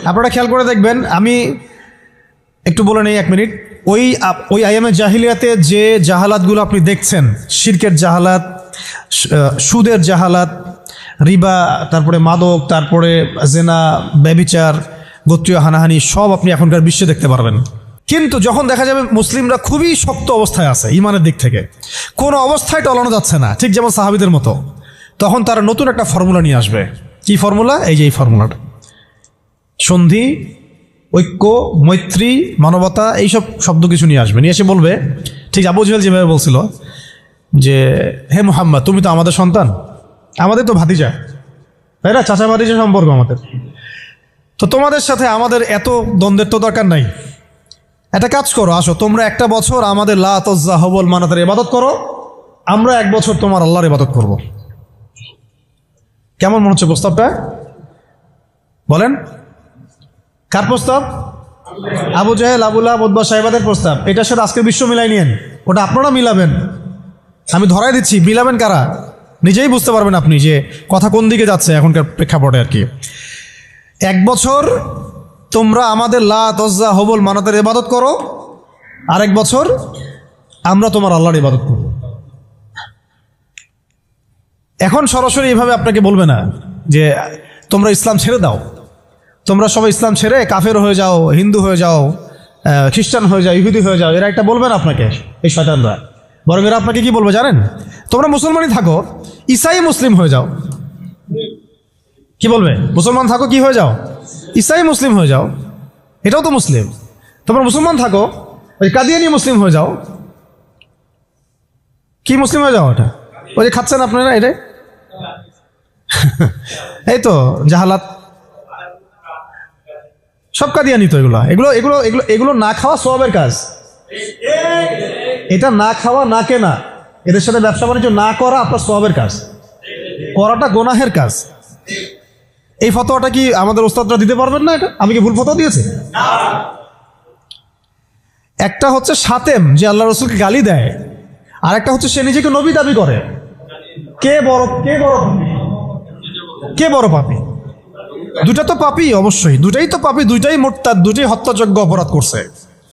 আপনারা খেয়াল করে দেখবেন, আমি একটু বলে নেই 1 মিনিট। ওই আইয়ামে জাহিলিয়াতে যে জাহালাতগুলো আপনি দেখছেন, শিরকের জাহালাত, সুদের জাহালাত, রিবা, তারপরে মাদক, তারপরে জেনা, ব্যভিচার, গোত্রীয় হানাহানি, সব আপনি এখনকার বিশ্বে দেখতে পারবেন। কিন্তু যখন দেখা যাবে মুসলিমরা খুবই শক্ত অবস্থায় আছে ইমানের দিক থেকে, কোনো অবস্থায় টলানো যাচ্ছে না, ঠিক যেমন সাহাবীদের মতো, তখন তারা নতুন একটা ফর্মুলা নিয়ে আসবে। কি ফর্মুলা? এই যে এই ফর্মুলাটা, সন্ধি, ঐক্য, মৈত্রী, মানবতা, এইসব শব্দ কিছু নিয়ে আসবে। নিয়ে এসে বলবে, ঠিক আবু জেহেল যেভাবে বলছিল যে হে মুহাম্মদ, তুমি তো আমাদের সন্তান, আমাদের তো ভাতিজা, তাই না? চাচা ভাতিজা সম্পর্ক আমাদের, তো তোমাদের সাথে আমাদের এত দ্বন্দ্বের তো দরকার নাই। একটা কাজ করো, আসো তোমরা একটা বছর আমাদের লাত উজ্জা হবল মানাতের ইবাদত করো, আমরা 1 বছর তোমার আল্লাহর ইবাদত করব। কেমন মনে হচ্ছে প্রস্তাবটা? বলেন, কার প্রস্তাব? আবু জেহেল, আবু লাহাব, উতবা, সাইবাদের প্রস্তাব। এটার সাথে আজকের বিশ্ব মিলাই নিয়েন, ওটা আপনারা মিলাবেন। আমি ধরাই দিচ্ছি, মিলাবেন কারা নিজেই বুঝতে পারবেন আপনি যে কথা কোন দিকে যাচ্ছে এখনকার প্রেক্ষাপটে আর কি। 1 বছর তোমরা আমাদের লাত উজ্জা হবল মানাতের ইবাদত করো, আর 1 বছর আমরা তোমার আল্লাহর ইবাদত করব। এখন সরাসরি এইভাবে আপনাকে বলবে না যে তোমরা ইসলাম ছেড়ে দাও, তোমরা সবাই ইসলাম ছেড়ে কাফের হয়ে যাও, হিন্দু হয়ে যাও, খ্রিস্টান হয়ে যাও, ইহুদি হয়ে যাও। এরা একটা বলবে না আপনাকে, এই শয়তানরা। বরং এরা আপনাকে কি বলবে জানেন? তোমরা মুসলমানই থাকো, ঈসাই মুসলিম হয়ে যাও। কি বলবে? মুসলমান থাকো, কি হয়ে যাও? ঈসাই মুসলিম হয়ে যাও, এটাও তো মুসলিম। তোমরা মুসলমান থাকো, ওই কাদিয়ানি মুসলিম হয়ে যাও। কি মুসলিম হয়ে যাও? ওটা ওই যে খাচ্ছেন আপনারা, এটাই এই তো জাহালাত, সব কাদিয়ানি তো। এগুলো এগুলো এগুলো এগুলো এগুলো না খাওয়া সওয়াবের কাজ। এটা না খাওয়া, না কেনা, এদের সাথে ব্যবসা বাণিজ্য না করা আপনার সওয়াবের কাজ, করাটা গুনাহের কাজ। এই ফতোয়াটা কি আমাদের ওস্তাদরা দিতে পারবেন না? এটা আমি কি ভুল ফতোয়া দিয়েছি? একটা হচ্ছে সাতেম, যে আল্লাহ রসুলকে গালি দেয়, আর একটা হচ্ছে সে নিজেকে নবী দাবি করে। কে বড় পাপী? দুটা তো পাপী, অবশ্যই দুটাই তো পাপী, দুইটাই মোরতাদ, দুটাই হত্যাযোগ্য অপরাধ করছে।